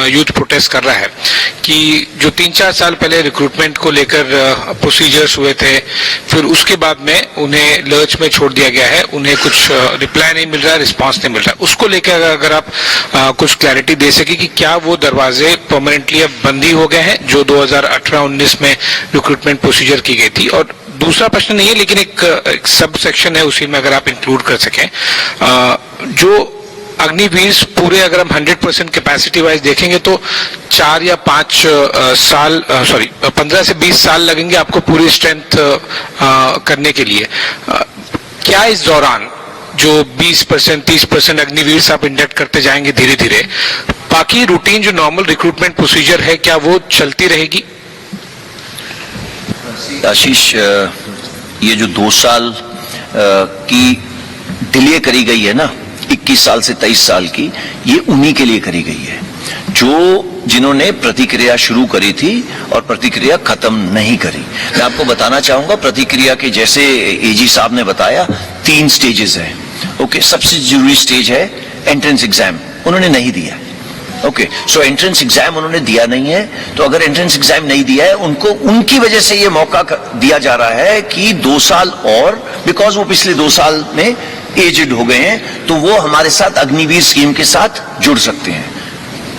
Youth protest कर रहा है कि जो 3-4 साल पहले रिक्रूटमेंट को लेकर प्रोसीजर्स हुए थे, फिर उसके बाद में उन्हें लर्च में छोड़ दिया गया है, उन्हें कुछ रिप्लाई नहीं मिल रहा है, रिस्पांस नहीं मिल रहा है। उसको लेकर अगर आप कुछ क्लैरिटी दे सके कि क्या वो दरवाजे परमानेंटली अब बंद ही हो गए हैं जो 2018-19 में रिक्रूटमेंट प्रोसीजर की गई थी। और दूसरा प्रश्न नहीं है लेकिन एक सब सेक्शन है उसी में अगर आप इंक्लूड कर सकें, जो अग्निवीर पूरे अगर हम 100% कैपेसिटी वाइज देखेंगे तो 4 या 5 साल 15 से 20 साल लगेंगे आपको पूरी स्ट्रेंथ करने के लिए। क्या इस दौरान जो 20% 30% अग्निवीर आप इंडक्ट करते जाएंगे धीरे धीरे, बाकी रूटीन जो नॉर्मल रिक्रूटमेंट प्रोसीजर है क्या वो चलती रहेगी? आशीष, ये जो 2 साल की डिले करी गई है ना, 21 साल से 23 साल की, ये उन्हीं के लिए करी गई है जो जिन्होंने प्रतिक्रिया शुरू करी थी और प्रतिक्रिया खत्म नहीं करी। मैं आपको बताना चाहूंगा, प्रतिक्रिया के जैसे एजी साहब ने बताया 3 स्टेजेस हैं। ओके, सबसे जरूरी स्टेज है एंट्रेंस एग्जाम, उन्होंने नहीं दिया। ओके, सो एंट्रेंस एग्जाम उन्होंने दिया नहीं है, तो अगर एंट्रेंस एग्जाम नहीं दिया है उनको, उनकी वजह से ये मौका दिया जा रहा है कि 2 साल और, बिकॉज वो पिछले 2 साल में एजेड हो गए हैं, तो वो हमारे साथ अग्निवीर स्कीम के साथ जुड़ सकते हैं।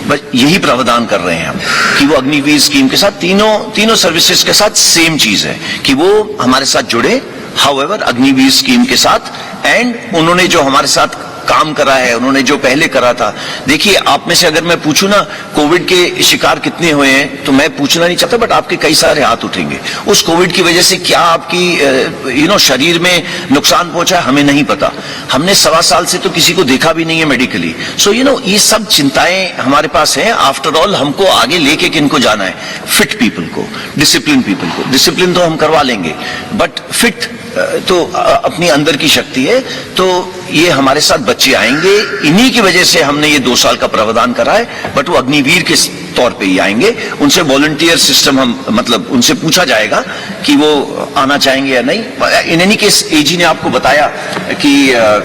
बस यही प्रावधान कर रहे हैं हम कि वो अग्निवीर स्कीम के साथ तीनों सर्विसेज के साथ सेम चीज है कि वो हमारे साथ जुड़े, हाउएवर अग्निवीर स्कीम के साथ। एंड उन्होंने जो हमारे साथ काम करा है, उन्होंने जो पहले करा था, देखिए आप में से अगर मैं पूछूं ना कोविड के शिकार कितने हुए हैं, तो मैं पूछना नहीं चाहता, बट आपके कई सारे हाथ उठेंगे। उस कोविड की वजह से क्या आपकी शरीर में नुकसान पहुंचा है, हमें नहीं पता। हमने 1.25 साल से तो किसी को देखा भी नहीं है मेडिकली। सो ये सब चिंताएं हमारे पास हैं। आफ्टर ऑल हमको आगे लेके किनको जाना है? फिट पीपल को, डिसिप्लिन पीपल को। डिसिप्लिन तो हम करवा लेंगे, बट फिट तो अपनी अंदर की शक्ति है। तो ये हमारे साथ बच्चे आएंगे, इन्हीं की वजह से हमने ये 2 साल का प्रावधान करा है, बट वो अग्निवीर के तौर पे ही आएंगे। उनसे वॉलंटियर सिस्टम हम, मतलब उनसे पूछा जाएगा कि वो आना चाहेंगे या नहीं। इन एनी केस एजी ने आपको बताया कि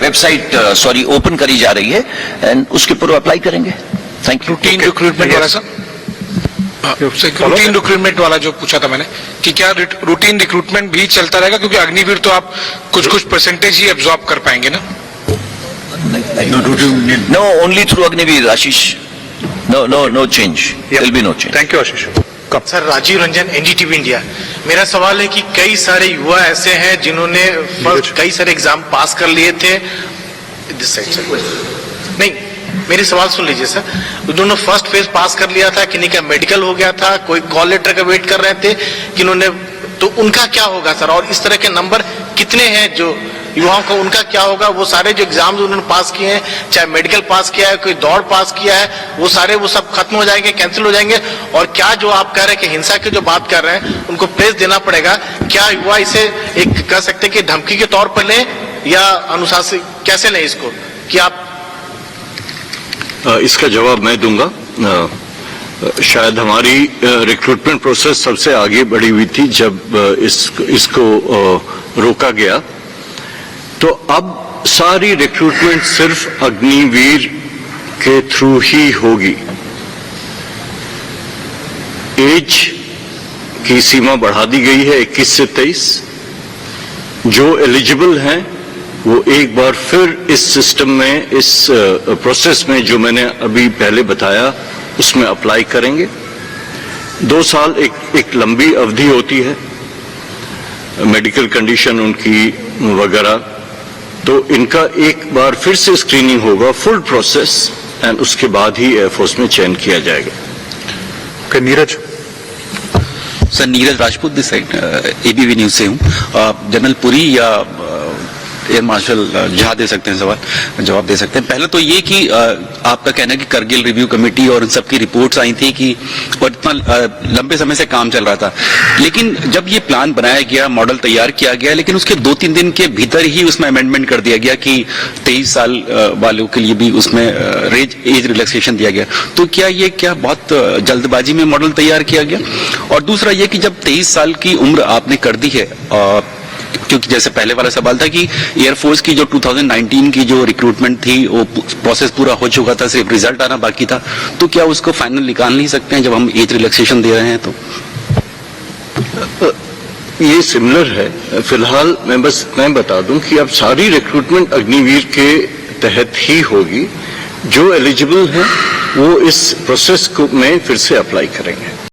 वेबसाइट ओपन करी जा रही है, एंड उसके ऊपर अप्लाई करेंगे। Thank you. रूटीन रिक्रूटमेंट वाला सर, रूटीन रिक्रूटमेंट वाला जो पूछा था मैंने कि क्या रूटीन रिक्रूटमेंट भी चलता रहेगा, क्योंकि अग्निवीर तो आप कुछ परसेंटेज ही एब्जॉर्ब कर पाएंगे ना? No, only through Agniveer Ashish. No change, there will be no change. Thank you Ashish. Sir, Rajiv Ranjan, NDTV India. मेरा सवाल है कि कई सारे युवा ऐसे हैं जिन्होंने कई सारे एग्जाम पास कर लिए थे। नहीं, मेरी सवाल सुन लीजिए सर। उन्होंने फर्स्ट फेज पास कर लिया था, किन्हीं का मेडिकल हो गया था, कोई कॉल लेटर का वेट कर रहे थे, किन्होंने, तो उनका क्या होगा सर? और इस तरह के नंबर कितने हैं जो युवाओं का, उनका क्या होगा? वो सारे जो एग्जाम्स उन्होंने पास किए हैं, चाहे मेडिकल पास किया है, कोई दौड़ पास किया है, वो सारे वो सब खत्म हो जाएंगे, कैंसिल हो जाएंगे? और क्या जो आप कह रहे हैं कि हिंसा की जो बात कर रहे हैं उनको प्रेस देना पड़ेगा, क्या युवा इसे एक कह सकते हैं कि धमकी के तौर पर लें या अनुशासित कैसे लें इसको, कि आप? इसका जवाब मैं दूंगा। शायद हमारी रिक्रूटमेंट प्रोसेस सबसे आगे बढ़ी हुई थी जब इसको रोका गया, तो अब सारी रिक्रूटमेंट सिर्फ अग्निवीर के थ्रू ही होगी। एज की सीमा बढ़ा दी गई है 21 से 23। जो एलिजिबल हैं वो एक बार फिर इस सिस्टम में, इस प्रोसेस में जो मैंने अभी पहले बताया उसमें अप्लाई करेंगे। 2 साल एक लंबी अवधि होती है, मेडिकल कंडीशन उनकी वगैरह, तो इनका एक बार फिर से स्क्रीनिंग होगा, फुल प्रोसेस, एंड उसके बाद ही एयरफोर्स में चयन किया जाएगा। Neeraj sir, Neeraj Rajput this side, ABP news से हूँ। जनरल पुरी या एयर मार्शल जहाँ दे सकते हैं जवाब दे सकते हैं। पहले तो ये कि आपका कहना है कि करगिल रिव्यू कमेटी और इन सब की रिपोर्ट्स आई थी कि और इतना लंबे समय से काम चल रहा था, लेकिन जब ये प्लान बनाया गया, मॉडल तैयार किया गया, लेकिन उसके 2-3 दिन के भीतर ही उसमें अमेंडमेंट कर दिया गया कि 23 साल वालों के लिए भी उसमें एज रिलैक्सेशन दिया गया। तो क्या बहुत जल्दबाजी में मॉडल तैयार किया गया? और दूसरा ये कि जब 23 साल की उम्र आपने कर दी है क्योंकि जैसे पहले वाला सवाल था कि एयरफोर्स की जो 2019 की जो रिक्रूटमेंट थी वो प्रोसेस पूरा हो चुका था, सिर्फ रिजल्ट आना बाकी था, तो क्या उसको फाइनल निकाल नहीं सकते हैं जब हम एज रिलैक्सेशन दे रहे हैं तो? ये सिमिलर है। फिलहाल मैं बता दूं कि अब सारी रिक्रूटमेंट अग्निवीर के तहत ही होगी। जो एलिजिबल हैं वो इस प्रोसेस को में फिर से अप्लाई करेंगे।